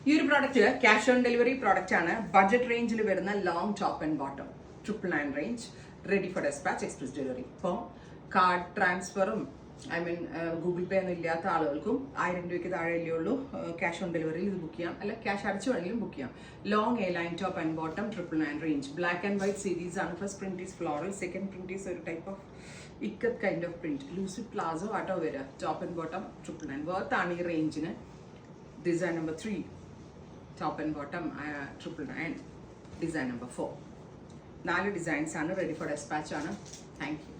ഈ ഒരു product cash on delivery product ആണ്. ബഡ്ജറ്റ് റേഞ്ചിൽ വരുന്ന long top and bottom 999 range, ready for despatch, express delivery. ഇപ്പോൾ കാർഡ് ട്രാൻസ്ഫറും ഗൂഗിൾ പേ ഒന്നും ഇല്ലാത്ത ആളുകൾക്കും 1000 രൂപയ്ക്ക് താഴെയല്ലേ ഉള്ളൂ ക്യാഷ് ഓൺ ഡെലിവറിയിൽ ഇത് ബുക്ക് ചെയ്യാം. അല്ല ക്യാഷ് അടച്ചു വേണമെങ്കിലും ബുക്ക് ചെയ്യാം. Long A line top and bottom 999 range. Black and white series ആണ്. First print is floral, second print is ഒരു type of ikat kind of print. Lucid palazzo ആട്ടോ വരിക. ടോപ്പ് ആൻഡ് ബോട്ടം 999 വേർത്താണ് ഈ റേഞ്ചിന്. Design number 3 top and bottom 999. Design number 4. 4 designs ആണ്. Ready for despatch ആണ്. Thank U.